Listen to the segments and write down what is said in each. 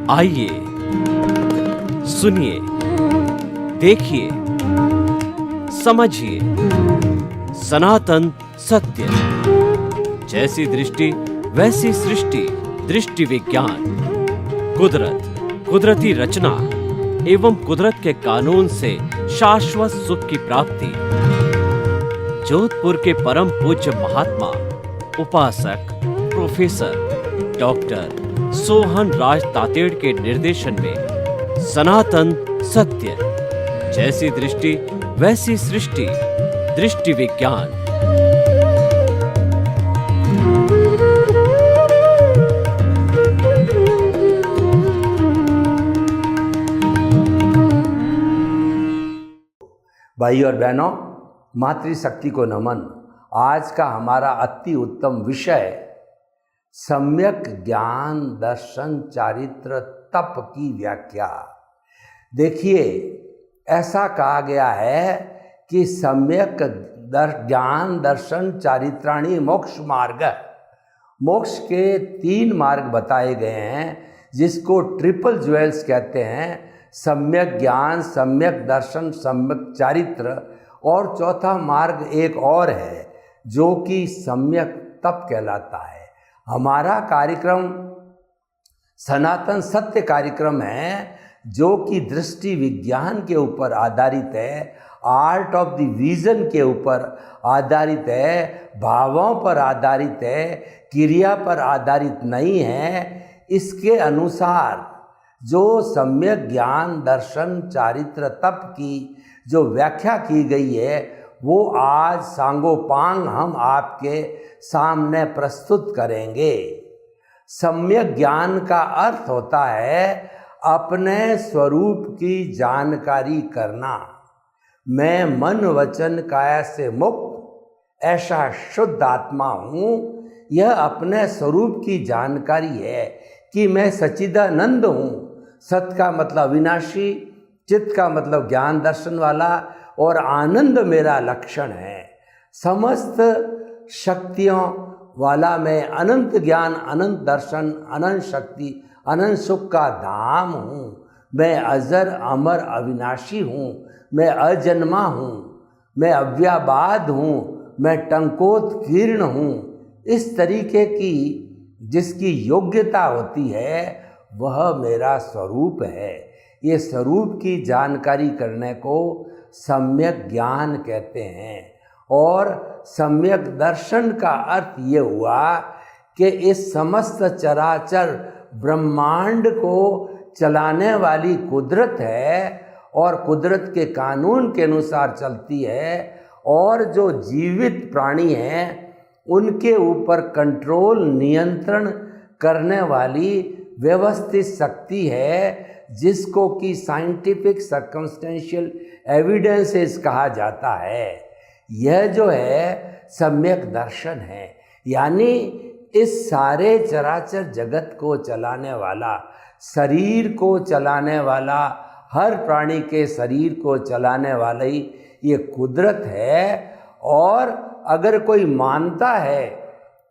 आइए सुनिए, देखिए, समझिए सनातन सत्य। जैसी दृष्टि वैसी सृष्टि, दृष्टि विज्ञान। कुदरत, कुदरती रचना एवं कुदरत के कानून से शाश्वत सुख की प्राप्ति। जोधपुर के परम पूज्य महात्मा उपासक प्रोफेसर डॉक्टर सोहन राज तातेड़ के निर्देशन में सनातन सत्य। जैसी दृष्टि वैसी सृष्टि, दृष्टि विज्ञान। भाई और बहनों, मातृशक्ति को नमन। आज का हमारा अति उत्तम विषय सम्यक ज्ञान दर्शन चारित्र तप की व्याख्या। देखिए, ऐसा कहा गया है कि सम्यक ज्ञान दर्शन चारित्राणि मोक्ष मार्ग। मोक्ष के 3 मार्ग बताए गए हैं, जिसको ट्रिपल ज्वेल्स कहते हैं। सम्यक ज्ञान, सम्यक दर्शन, सम्यक चारित्र, और चौथा मार्ग एक और है जो कि सम्यक तप कहलाता है। हमारा कार्यक्रम सनातन सत्य कार्यक्रम है, जो कि दृष्टि विज्ञान के ऊपर आधारित है, आर्ट ऑफ द विजन के ऊपर आधारित है, भावों पर आधारित है, क्रिया पर आधारित नहीं है। इसके अनुसार जो सम्यक ज्ञान दर्शन चारित्र तप की जो व्याख्या की गई है, वो आज सांगोपांग हम आपके सामने प्रस्तुत करेंगे। सम्यक ज्ञान का अर्थ होता है अपने स्वरूप की जानकारी करना। मैं मन वचन काया से मुक्त ऐसा शुद्ध आत्मा हूँ। यह अपने स्वरूप की जानकारी है कि मैं सच्चिदानंद हूँ। सत का मतलब विनाशी, चित्त का मतलब ज्ञान दर्शन वाला, और आनंद मेरा लक्षण है। समस्त शक्तियों वाला मैं अनंत ज्ञान, अनंत दर्शन, अनंत शक्ति, अनंत सुख का धाम हूँ। मैं अजर अमर अविनाशी हूँ। मैं अजन्मा हूँ। मैं अव्याबाद हूँ। मैं टंकोत्कीर्ण हूँ। इस तरीके की जिसकी योग्यता होती है, वह मेरा स्वरूप है। ये स्वरूप की जानकारी करने को सम्यक ज्ञान कहते हैं। और सम्यक दर्शन का अर्थ ये हुआ कि इस समस्त चराचर ब्रह्मांड को चलाने वाली कुदरत है, और कुदरत के कानून के अनुसार चलती है, और जो जीवित प्राणी हैं उनके ऊपर कंट्रोल, नियंत्रण करने वाली व्यवस्थित शक्ति है, जिसको कि साइंटिफिक सर्कमस्टेंशियल एविडेंसेस कहा जाता है। यह जो है सम्यक दर्शन है, यानी इस सारे चराचर जगत को चलाने वाला, शरीर को चलाने वाला, हर प्राणी के शरीर को चलाने वाला ही ये कुदरत है। और अगर कोई मानता है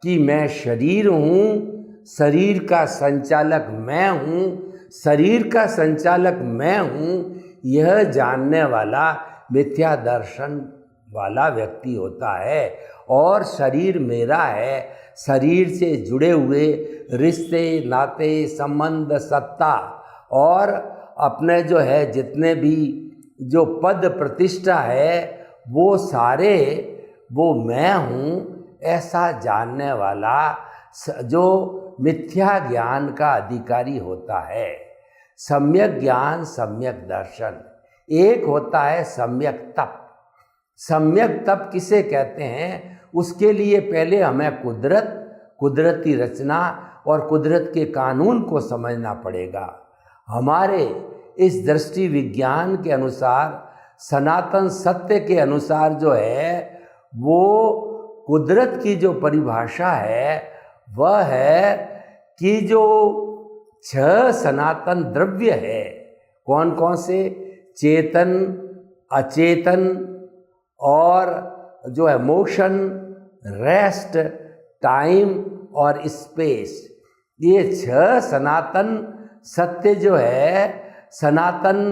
कि मैं शरीर हूँ, शरीर का संचालक मैं हूँ, शरीर का संचालक मैं हूँ, यह जानने वाला मिथ्या दर्शन वाला व्यक्ति होता है। और शरीर मेरा है, शरीर से जुड़े हुए रिश्ते, नाते, संबंध, सत्ता, और अपने जो है जितने भी जो पद प्रतिष्ठा है, वो सारे वो मैं हूँ, ऐसा जानने वाला जो मिथ्या ज्ञान का अधिकारी होता है। सम्यक ज्ञान, सम्यक दर्शन। एक होता है सम्यक तप। सम्यक तप किसे कहते हैं, उसके लिए पहले हमें कुदरत, कुदरती रचना और कुदरत के कानून को समझना पड़ेगा। हमारे इस दृष्टि विज्ञान के अनुसार, सनातन सत्य के अनुसार जो है, वो कुदरत की जो परिभाषा है वह है कि जो 6 सनातन द्रव्य है, कौन कौन से? चेतन, अचेतन, और जो है मोशन, रेस्ट, टाइम और स्पेस। ये 6 सनातन सत्य जो है, सनातन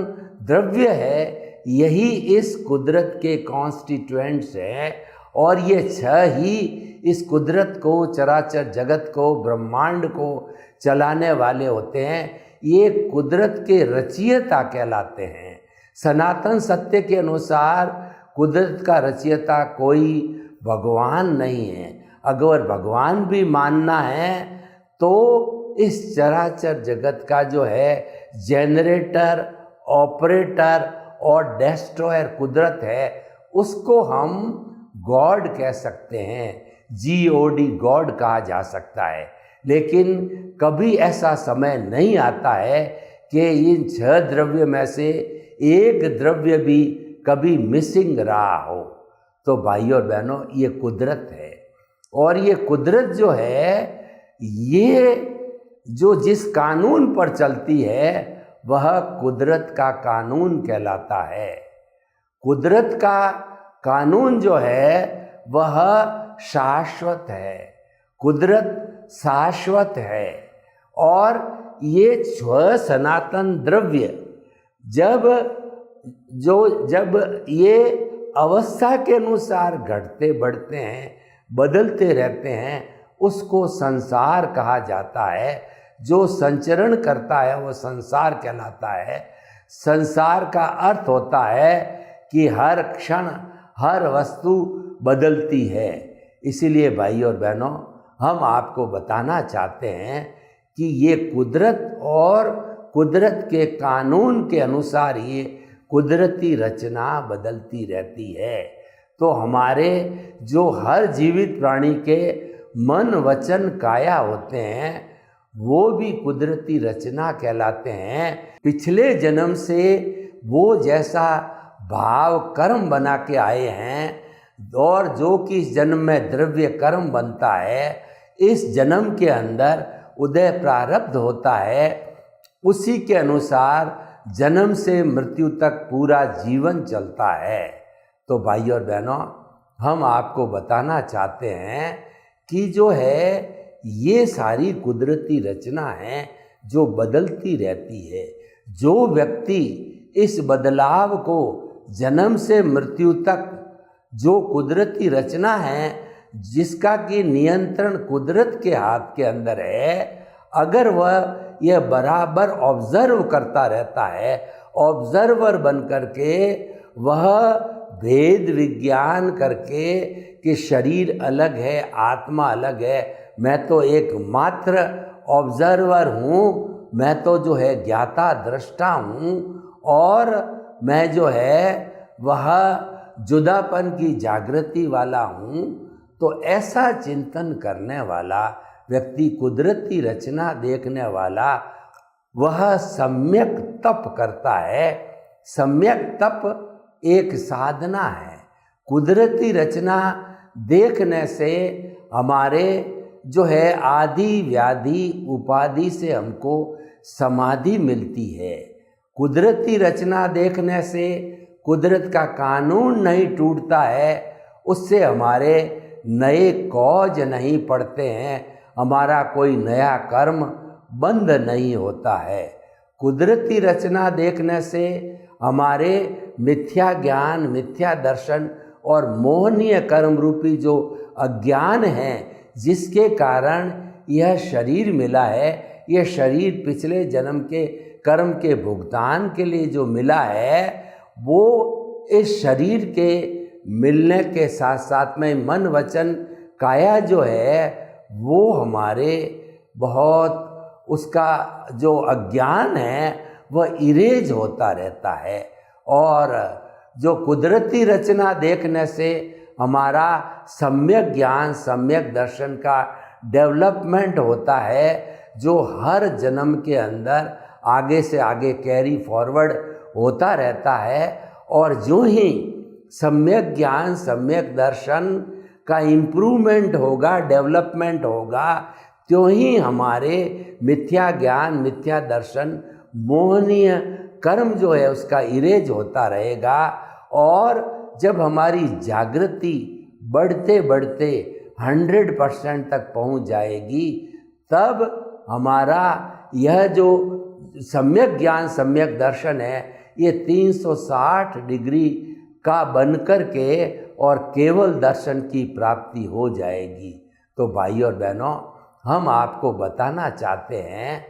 द्रव्य है, यही इस कुदरत के कॉन्स्टिट्यूएंट्स हैं और ये छह ही इस कुदरत को, चराचर जगत को, ब्रह्मांड को चलाने वाले होते हैं। ये कुदरत के रचयिता कहलाते हैं। सनातन सत्य के अनुसार कुदरत का रचयिता कोई भगवान नहीं है। अगर भगवान भी मानना है तो इस चराचर जगत का जो है जनरेटर, ऑपरेटर और डिस्ट्रॉयर कुदरत है, उसको हम गॉड कह सकते हैं, GOD गॉड कहा जा सकता है। लेकिन कभी ऐसा समय नहीं आता है कि इन छह द्रव्य में से एक द्रव्य भी कभी मिसिंग रहा हो। तो भाई और बहनों, ये कुदरत है और ये कुदरत जो है, ये जो जिस कानून पर चलती है वह कुदरत का कानून कहलाता है। कुदरत का कानून जो है वह शाश्वत है। कुदरत शाश्वत है और ये छह सनातन द्रव्य जब ये अवस्था के अनुसार घटते बढ़ते हैं, बदलते रहते हैं, उसको संसार कहा जाता है। जो संचरण करता है वो संसार कहलाता है। संसार का अर्थ होता है कि हर क्षण हर वस्तु बदलती है। इसीलिए भाई और बहनों, हम आपको बताना चाहते हैं कि ये कुदरत और कुदरत के कानून के अनुसार ये कुदरती रचना बदलती रहती है। तो हमारे जो हर जीवित प्राणी के मन, वचन, काया होते हैं, वो भी कुदरती रचना कहलाते हैं। पिछले जन्म से वो जैसा भाव कर्म बना के आए हैं और जो कि इस जन्म में द्रव्य कर्म बनता है, इस जन्म के अंदर उदय प्रारब्ध होता है, उसी के अनुसार जन्म से मृत्यु तक पूरा जीवन चलता है। तो भाई और बहनों, हम आपको बताना चाहते हैं कि जो है ये सारी कुदरती रचना है जो बदलती रहती है। जो व्यक्ति इस बदलाव को जन्म से मृत्यु तक, जो कुदरती रचना है जिसका कि नियंत्रण कुदरत के हाथ के अंदर है, अगर वह यह बराबर ऑब्जर्व करता रहता है, ऑब्जर्वर बन करके वह भेद विज्ञान करके कि शरीर अलग है, आत्मा अलग है, मैं तो एक मात्र ऑब्जर्वर हूँ, मैं तो जो है ज्ञाता दृष्टा हूँ और मैं जो है वह जुदापन की जागृति वाला हूँ। तो ऐसा चिंतन करने वाला व्यक्ति, कुदरती रचना देखने वाला, वह सम्यक तप करता है। सम्यक तप एक साधना है। कुदरती रचना देखने से हमारे जो है आदि व्याधि उपाधि से हमको समाधि मिलती है। कुदरती रचना देखने से कुदरत का कानून नहीं टूटता है, उससे हमारे नए कौज नहीं पड़ते हैं, हमारा कोई नया कर्म बंद नहीं होता है। कुदरती रचना देखने से हमारे मिथ्या ज्ञान, मिथ्या दर्शन और मोहनीय कर्म रूपी जो अज्ञान है, जिसके कारण यह शरीर मिला है, यह शरीर पिछले जन्म के कर्म के भुगतान के लिए जो मिला है, वो इस शरीर के मिलने के साथ साथ में मन, वचन, काया जो है वो हमारे बहुत उसका जो अज्ञान है वह इरेज होता रहता है। और जो कुदरती रचना देखने से हमारा सम्यक ज्ञान, सम्यक दर्शन का डेवलपमेंट होता है, जो हर जन्म के अंदर आगे से आगे कैरी फॉरवर्ड होता रहता है। और जो ही सम्यक ज्ञान, सम्यक दर्शन का इम्प्रूवमेंट होगा, डेवलपमेंट होगा, त्यों ही हमारे मिथ्या ज्ञान, मिथ्या दर्शन, मोहनीय कर्म जो है उसका इरेज होता रहेगा। और जब हमारी जागृति बढ़ते बढ़ते 100% तक पहुंच जाएगी, तब हमारा यह जो सम्यक ज्ञान सम्यक दर्शन है, ये 360 डिग्री का बनकर के और केवल दर्शन की प्राप्ति हो जाएगी। तो भाई और बहनों, हम आपको बताना चाहते हैं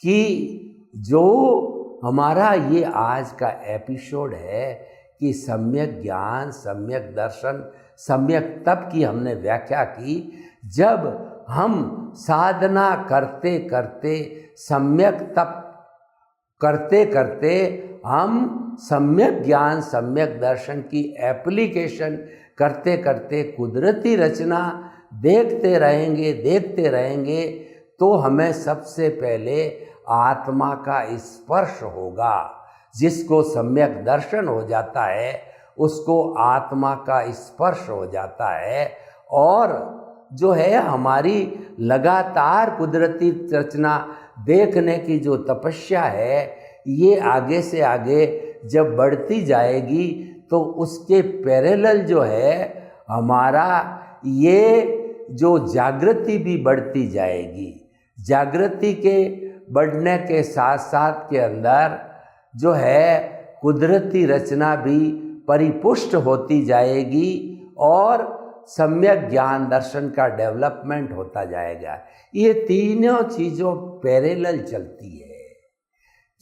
कि जो हमारा ये आज का एपिसोड है कि सम्यक ज्ञान सम्यक दर्शन सम्यक तप की हमने व्याख्या की। जब हम साधना करते करते सम्यक तप करते करते हम सम्यक ज्ञान सम्यक दर्शन की एप्लीकेशन करते करते कुदरती रचना देखते रहेंगे तो हमें सबसे पहले आत्मा का स्पर्श होगा। जिसको सम्यक दर्शन हो जाता है उसको आत्मा का स्पर्श हो जाता है, और जो है हमारी लगातार कुदरती रचना देखने की जो तपस्या है ये आगे से आगे जब बढ़ती जाएगी तो उसके पैरेलल जो है हमारा ये जो जागृति भी बढ़ती जाएगी। जागृति के बढ़ने के साथ साथ के अंदर जो है कुदरती रचना भी परिपुष्ट होती जाएगी और सम्यक ज्ञान दर्शन का डेवलपमेंट होता जाएगा। ये तीनों चीज़ों पैरेलल चलती है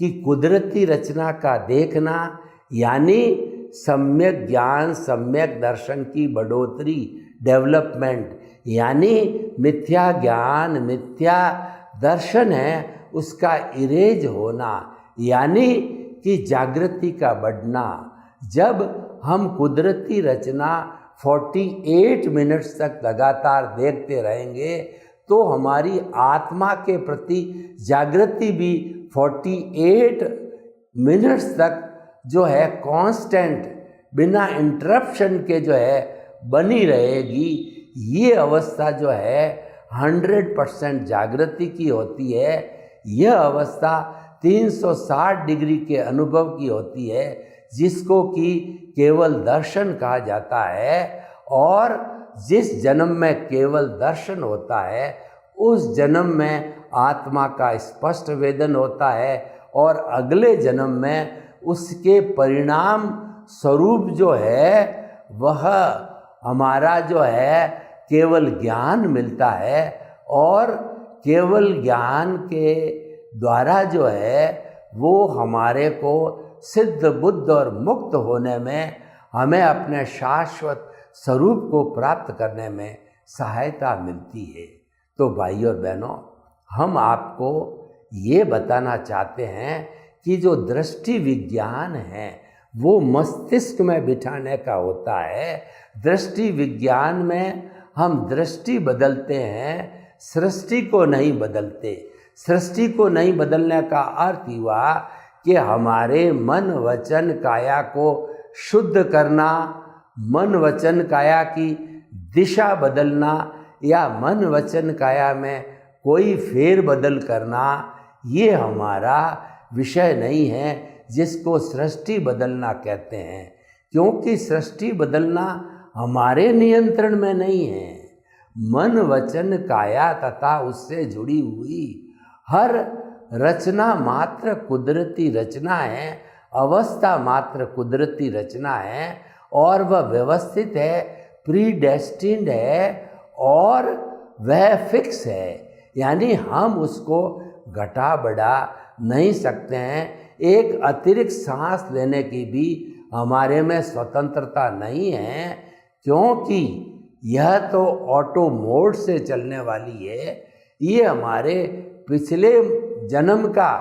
कि कुदरती रचना का देखना यानी सम्यक ज्ञान सम्यक दर्शन की बढ़ोतरी डेवलपमेंट, यानी मिथ्या ज्ञान मिथ्या दर्शन है उसका इरेज होना, यानी कि जागृति का बढ़ना। जब हम कुदरती रचना 48 मिनट्स तक लगातार देखते रहेंगे तो हमारी आत्मा के प्रति जागृति भी 48 मिनट्स तक जो है कांस्टेंट बिना इंटरप्शन के जो है बनी रहेगी। ये अवस्था जो है 100% जागृति की होती है। यह अवस्था 360 डिग्री के अनुभव की होती है जिसको कि केवल दर्शन कहा जाता है। और जिस जन्म में केवल दर्शन होता है उस जन्म में आत्मा का स्पष्ट वेदन होता है और अगले जन्म में उसके परिणाम स्वरूप जो है वह हमारा जो है केवल ज्ञान मिलता है, और केवल ज्ञान के द्वारा जो है वो हमारे को सिद्ध बुद्ध और मुक्त होने में हमें अपने शाश्वत स्वरूप को प्राप्त करने में सहायता मिलती है। तो भाई और बहनों, हम आपको ये बताना चाहते हैं कि जो दृष्टि विज्ञान है वो मस्तिष्क में बिठाने का होता है। दृष्टि विज्ञान में हम दृष्टि बदलते हैं, सृष्टि को नहीं बदलते। सृष्टि को नहीं बदलने का अर्थ हुआ कि हमारे मन वचन काया को शुद्ध करना, मन वचन काया की दिशा बदलना या मन वचन काया में कोई फेर बदल करना, ये हमारा विषय नहीं है जिसको सृष्टि बदलना कहते हैं। क्योंकि सृष्टि बदलना हमारे नियंत्रण में नहीं है। मन वचन काया तथा उससे जुड़ी हुई हर रचना मात्र कुदरती रचना है, अवस्था मात्र कुदरती रचना है, और वह व्यवस्थित है, प्रीडेस्टिन्ड है और वह फिक्स है। यानी हम उसको घटा बढ़ा नहीं सकते हैं। एक अतिरिक्त सांस लेने की भी हमारे में स्वतंत्रता नहीं है, क्योंकि यह तो ऑटो मोड से चलने वाली है। ये हमारे पिछले जन्म का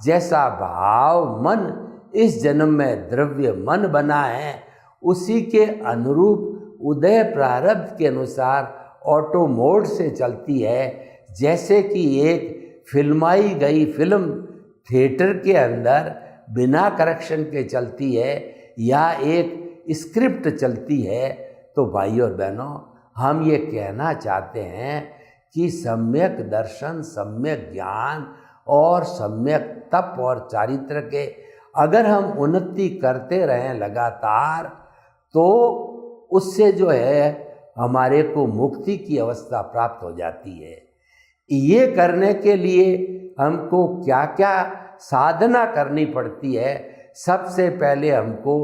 जैसा भाव मन इस जन्म में द्रव्य मन बना है, उसी के अनुरूप उदय प्रारब्ध के अनुसार ऑटो मोड से चलती है। जैसे कि एक फिल्माई गई फिल्म थिएटर के अंदर बिना करेक्शन के चलती है या एक स्क्रिप्ट चलती है। तो भाई और बहनों, हम ये कहना चाहते हैं कि सम्यक दर्शन सम्यक ज्ञान और सम्यक तप और चारित्र के अगर हम उन्नति करते रहें लगातार तो उससे जो है हमारे को मुक्ति की अवस्था प्राप्त हो जाती है। ये करने के लिए हमको क्या क्या साधना करनी पड़ती है। सबसे पहले हमको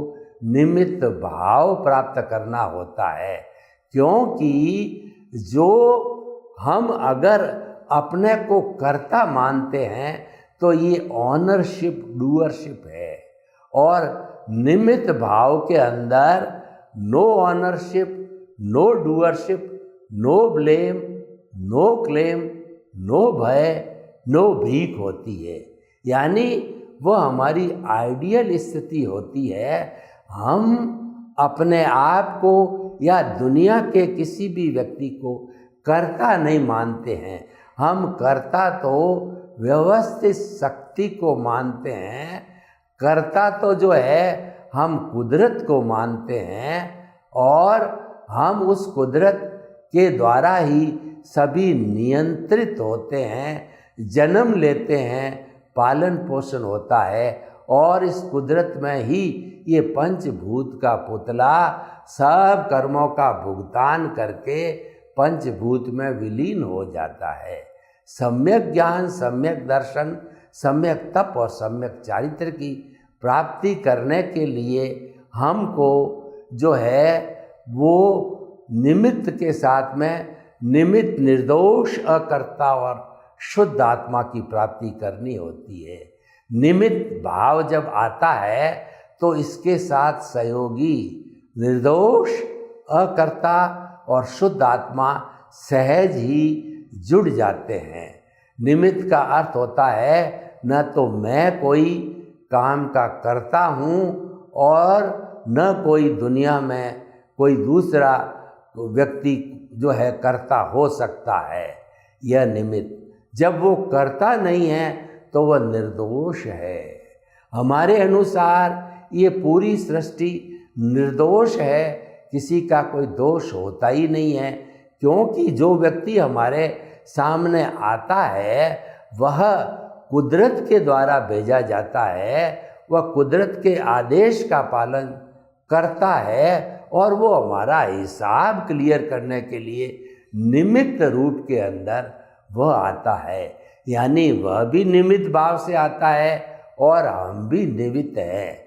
निमित्त भाव प्राप्त करना होता है, क्योंकि जो हम अगर अपने को कर्ता मानते हैं तो ये ऑनरशिप डूअरशिप है, और निमित्त भाव के अंदर no ownership, no doership, no blame, no claim, no भय, नो भीख होती है। यानी वह हमारी आइडियल स्थिति होती है। हम अपने आप को या दुनिया के किसी भी व्यक्ति को कर्ता नहीं मानते हैं। हम कर्ता तो व्यवस्थित शक्ति को मानते हैं। कर्ता तो जो है हम कुदरत को मानते हैं, और हम उस कुदरत के द्वारा ही सभी नियंत्रित होते हैं, जन्म लेते हैं, पालन पोषण होता है, और इस कुदरत में ही ये पंचभूत का पुतला सब कर्मों का भुगतान करके पंचभूत में विलीन हो जाता है। सम्यक ज्ञान, सम्यक दर्शन, सम्यक तप और सम्यक चारित्र की प्राप्ति करने के लिए हमको जो है वो निमित्त के साथ में निमित्त निर्दोष अकर्ता और शुद्ध आत्मा की प्राप्ति करनी होती है। निमित्त भाव जब आता है तो इसके साथ सहयोगी निर्दोष अकर्ता और शुद्ध आत्मा सहज ही जुड़ जाते हैं। निमित्त का अर्थ होता है न तो मैं कोई काम का करता हूँ और न कोई दुनिया में कोई दूसरा व्यक्ति जो है कर्ता हो सकता है। यह निमित्त जब वो करता नहीं है तो वह निर्दोष है। हमारे अनुसार ये पूरी सृष्टि निर्दोष है, किसी का कोई दोष होता ही नहीं है, क्योंकि जो व्यक्ति हमारे सामने आता है वह कुदरत के द्वारा भेजा जाता है, वह कुदरत के आदेश का पालन करता है, और वो हमारा हिसाब क्लियर करने के लिए निमित्त रूप के अंदर वह आता है। यानी वह भी निमित्त भाव से आता है और हम भी निमित्त हैं।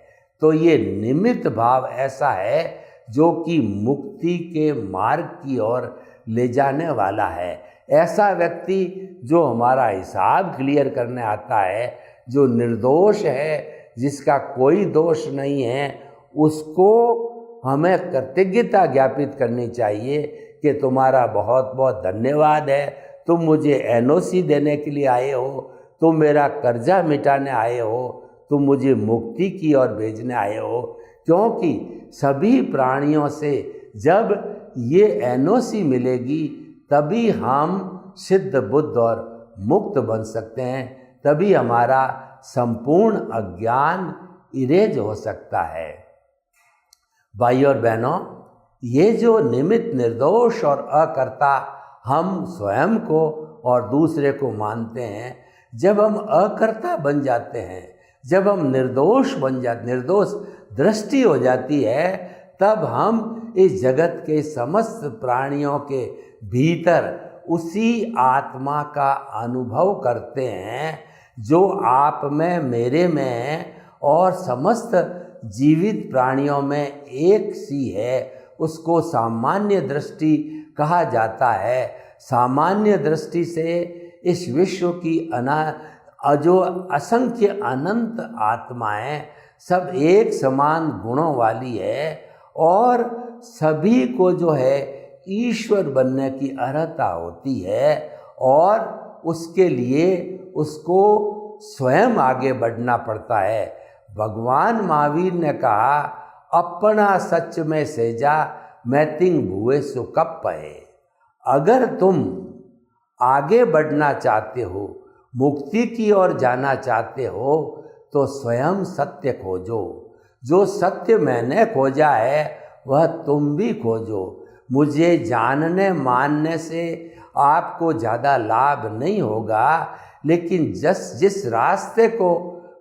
तो ये निमित्त भाव ऐसा है जो कि मुक्ति के मार्ग की ओर ले जाने वाला है। ऐसा व्यक्ति जो हमारा हिसाब क्लियर करने आता है, जो निर्दोष है, जिसका कोई दोष नहीं है, उसको हमें कृतज्ञता ज्ञापित करनी चाहिए कि तुम्हारा बहुत बहुत धन्यवाद है, तुम मुझे एनओसी देने के लिए आए हो, तुम मेरा कर्जा मिटाने आए हो, तुम मुझे मुक्ति की ओर भेजने आए हो। क्योंकि सभी प्राणियों से जब ये एनओसी मिलेगी तभी हम सिद्ध बुद्ध और मुक्त बन सकते हैं, तभी हमारा संपूर्ण अज्ञान इरेज हो सकता है। भाई और बहनों, ये जो निमित्त निर्दोष और अकर्ता हम स्वयं को और दूसरे को मानते हैं, जब हम अकर्ता बन जाते हैं, जब हम निर्दोष बन जाते, निर्दोष दृष्टि हो जाती है, तब हम इस जगत के समस्त प्राणियों के भीतर उसी आत्मा का अनुभव करते हैं जो आप में, मेरे में और समस्त जीवित प्राणियों में एक सी है। उसको सामान्य दृष्टि कहा जाता है। सामान्य दृष्टि से इस विश्व की जो असंख्य अनंत आत्माएं सब एक समान गुणों वाली है, और सभी को जो है ईश्वर बनने की अर्हता होती है, और उसके लिए उसको स्वयं आगे बढ़ना पड़ता है। भगवान महावीर ने कहा, अपना सच में सेजा मैतिंग भुए सुकप है। अगर तुम आगे बढ़ना चाहते हो, मुक्ति की ओर जाना चाहते हो, तो स्वयं सत्य खोजो। जो सत्य मैंने खोजा है वह तुम भी खोजो। मुझे जानने मानने से आपको ज़्यादा लाभ नहीं होगा, लेकिन जिस रास्ते को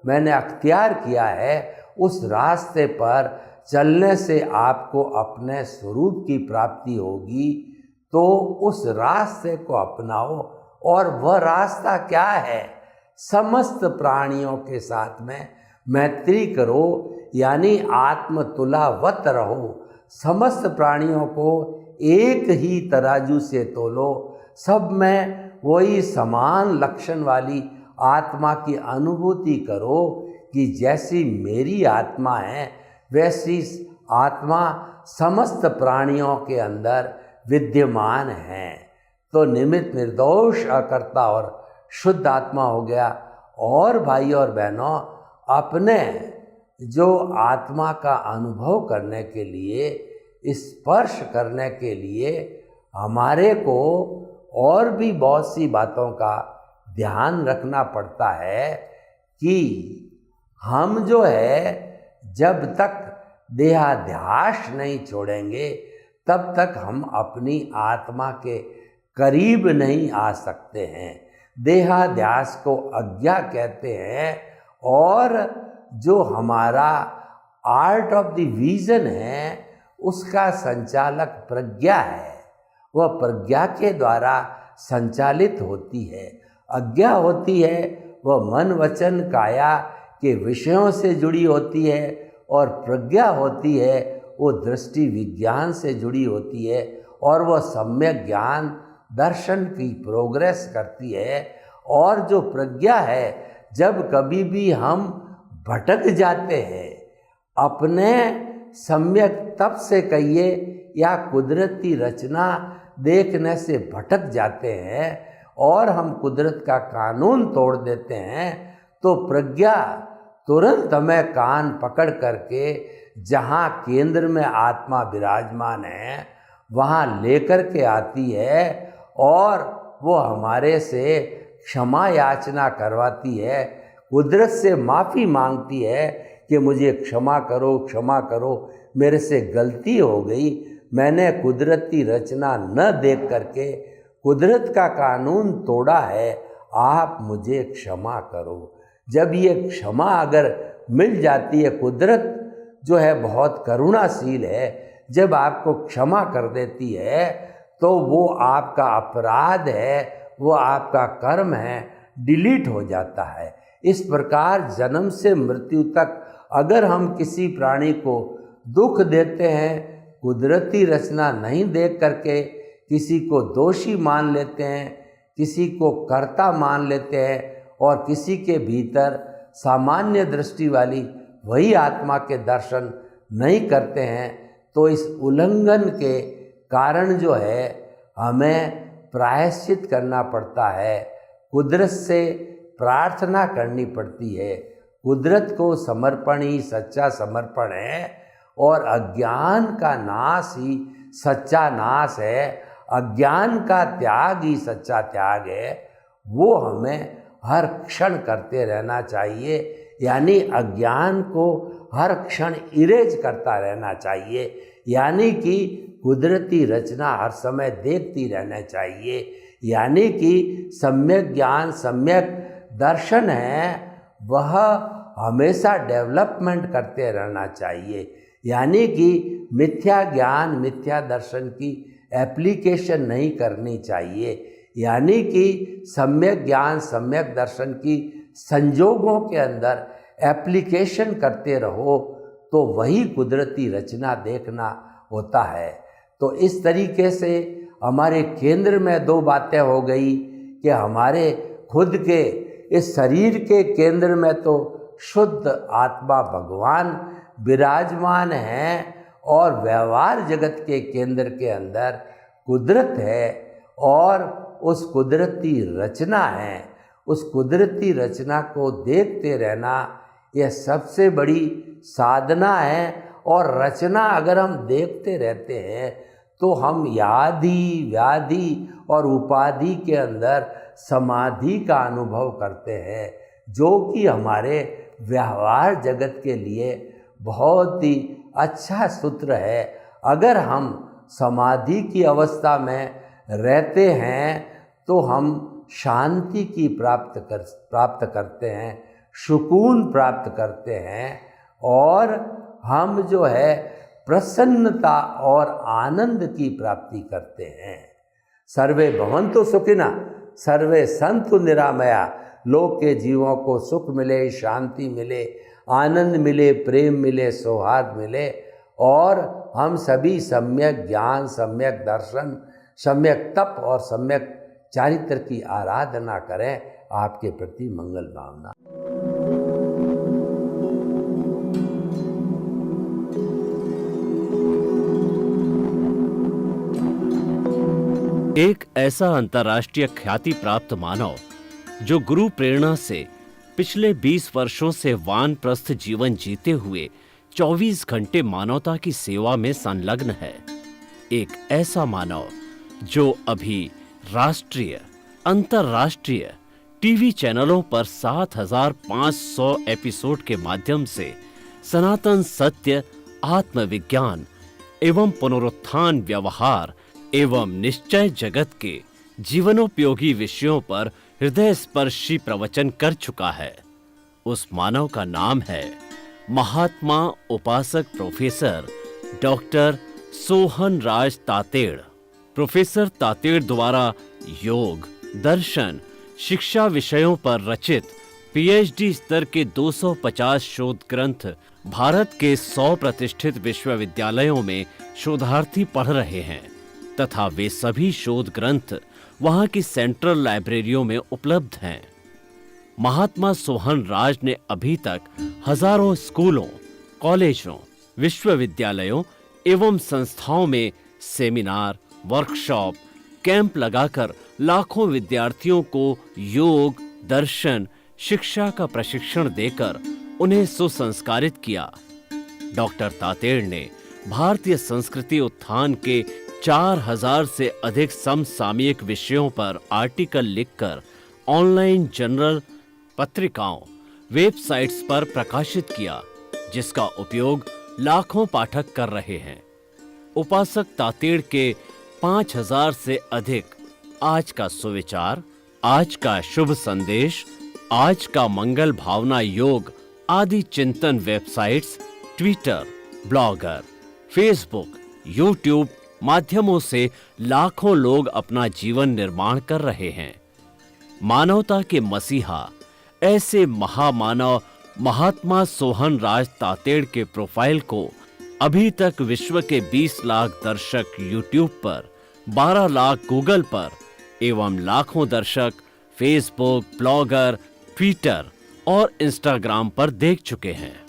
मैंने अख्तियार किया है उस रास्ते पर चलने से आपको अपने स्वरूप की प्राप्ति होगी। तो उस रास्ते को अपनाओ। और वह रास्ता क्या है? समस्त प्राणियों के साथ में मैत्री करो, यानी आत्मतुलावत रहो। समस्त प्राणियों को एक ही तराजू से तोलो, सब में वही समान लक्षण वाली आत्मा की अनुभूति करो कि जैसी मेरी आत्मा है वैसी आत्मा समस्त प्राणियों के अंदर विद्यमान है। तो निमित्त निर्दोष अकर्ता और शुद्ध आत्मा हो गया। और भाई और बहनों, अपने जो आत्मा का अनुभव करने के लिए, स्पर्श करने के लिए हमारे को और भी बहुत सी बातों का ध्यान रखना पड़ता है कि हम जो है जब तक देहाध्यास नहीं छोड़ेंगे तब तक हम अपनी आत्मा के करीब नहीं आ सकते हैं। देहाध्यास को अज्ञा कहते हैं। और जो हमारा आर्ट ऑफ द विजन है उसका संचालक प्रज्ञा है, वह प्रज्ञा के द्वारा संचालित होती है। अज्ञा होती है वह मन वचन काया के विषयों से जुड़ी होती है, और प्रज्ञा होती है वो दृष्टि विज्ञान से जुड़ी होती है, और वह सम्यक ज्ञान दर्शन की प्रोग्रेस करती है। और जो प्रज्ञा है, जब कभी भी हम भटक जाते हैं अपने सम्यक तप से कहिए या कुदरती रचना देखने से भटक जाते हैं और हम कुदरत का कानून तोड़ देते हैं, तो प्रज्ञा तुरंत हमें कान पकड़ करके जहाँ केंद्र में आत्मा विराजमान है वहाँ लेकर के आती है, और वो हमारे से क्षमा याचना करवाती है, कुदरत से माफ़ी मांगती है कि मुझे क्षमा करो, मेरे से गलती हो गई, मैंने कुदरती रचना न देख करके कुदरत का कानून तोड़ा है, आप मुझे क्षमा करो। जब ये क्षमा अगर मिल जाती है, कुदरत जो है बहुत करुणाशील है, जब आपको क्षमा कर देती है तो वो आपका अपराध है, वो आपका कर्म है, डिलीट हो जाता है। इस प्रकार जन्म से मृत्यु तक अगर हम किसी प्राणी को दुख देते हैं, कुदरती रचना नहीं देख करके किसी को दोषी मान लेते हैं, किसी को कर्ता मान लेते हैं, और किसी के भीतर सामान्य दृष्टि वाली वही आत्मा के दर्शन नहीं करते हैं, तो इस उल्लंघन के कारण जो है हमें प्रायश्चित करना पड़ता है, कुदरत से प्रार्थना करनी पड़ती है। कुदरत को समर्पण ही सच्चा समर्पण है, और अज्ञान का नाश ही सच्चा नाश है, अज्ञान का त्याग ही सच्चा त्याग है। वो हमें हर क्षण करते रहना चाहिए, यानी अज्ञान को हर क्षण इरेज करता रहना चाहिए, यानी कि कुदरती रचना हर समय देखती रहना चाहिए, यानी कि सम्यक ज्ञान सम्यक दर्शन है वह हमेशा डेवलपमेंट करते रहना चाहिए, यानी कि मिथ्या ज्ञान मिथ्या दर्शन की एप्लीकेशन नहीं करनी चाहिए, यानी कि सम्यक ज्ञान सम्यक दर्शन की संजोगों के अंदर एप्लीकेशन करते रहो, तो वही कुदरती रचना देखना होता है। तो इस तरीके से हमारे केंद्र में दो बातें हो गई कि हमारे खुद के इस शरीर के केंद्र में तो शुद्ध आत्मा भगवान विराजमान हैं, और व्यवहार जगत के केंद्र के अंदर कुदरत है, और उस कुदरती रचना है। उस कुदरती रचना को देखते रहना यह सबसे बड़ी साधना है, और रचना अगर हम देखते रहते हैं तो हम यादि व्याधि और उपाधि के अंदर समाधि का अनुभव करते हैं, जो कि हमारे व्यवहार जगत के लिए बहुत ही अच्छा सूत्र है। अगर हम समाधि की अवस्था में रहते हैं तो हम शांति की प्राप्त करते हैं, सुकून प्राप्त करते हैं, और हम जो है प्रसन्नता और आनंद की प्राप्ति करते हैं। सर्वे भवन्तु सुखिनः, सर्वे सन्तु निरामया, लोक के जीवों को सुख मिले, शांति मिले, आनंद मिले, प्रेम मिले, सौहार्द मिले और हम सभी सम्यक ज्ञान, सम्यक दर्शन, सम्यक तप और सम्यक चारित्र की आराधना करें। आपके प्रति मंगल भावना। एक ऐसा अंतर्राष्ट्रीय ख्याति प्राप्त मानव जो गुरु प्रेरणा से पिछले 20 वर्षों से वानप्रस्थ जीवन जीते हुए 24 घंटे मानवता की सेवा में संलग्न है। एक ऐसा मानव जो अभी राष्ट्रीय, अंतर्राष्ट्रीय टीवी चैनलों पर 7,500 एपिसोड के माध्यम से सनातन सत्य, आत्मविज्ञान एवं पुनरुत्थान, व्यवहार एवं निश्चय जगत के जीवनोपयोगी विषयों पर हृदय स्पर्शी प्रवचन कर चुका है। उस मानव का नाम है महात्मा उपासक प्रोफेसर डॉक्टर सोहन राज तातेड़। प्रोफेसर तातेड़ द्वारा योग, दर्शन, शिक्षा विषयों पर रचित पीएचडी स्तर के 250 शोध ग्रंथ भारत के 100 प्रतिष्ठित विश्वविद्यालयों में शोधार्थी पढ़ रहे हैं तथा वे सभी शोध ग्रंथ वहां की सेंट्रल लाइब्रेरियों में उपलब्ध हैं। महात्मा सोहन राज ने अभी तक हजारों स्कूलों, कॉलेजों, विश्वविद्यालयों एवं संस्थाओं में सेमिनार, वर्कशॉप, कैंप लगाकर लाखों विद्यार्थियों को योग, दर्शन, शिक्षा का प्रशिक्षण देकर उन्हें सुसंस्कारित किया। डॉक्टर तातेड़ ने भारतीय संस्कृति उत्थान के 4000 से अधिक समसामयिक विषयों पर आर्टिकल लिखकर ऑनलाइन जर्नल, पत्रिकाओं, वेबसाइट्स पर प्रकाशित किया, जिसका उपयोग लाखों पाठक कर रहे हैं। उपासक तातेड़ के 5000 से अधिक आज का सुविचार, आज का शुभ संदेश, आज का मंगल भावना योग आदि चिंतन websites, Twitter, blogger, Facebook, YouTube माध्यमों से लाखों लोग अपना जीवन निर्माण कर रहे हैं। मानवता के मसीहा ऐसे महामानव महात्मा सोहन राज तातेड़ के प्रोफाइल को अभी तक विश्व के 20 लाख दर्शक यूट्यूब पर, 12 लाख गूगल पर एवं लाखों दर्शक फेसबुक, ब्लॉगर, ट्विटर और इंस्टाग्राम पर देख चुके हैं।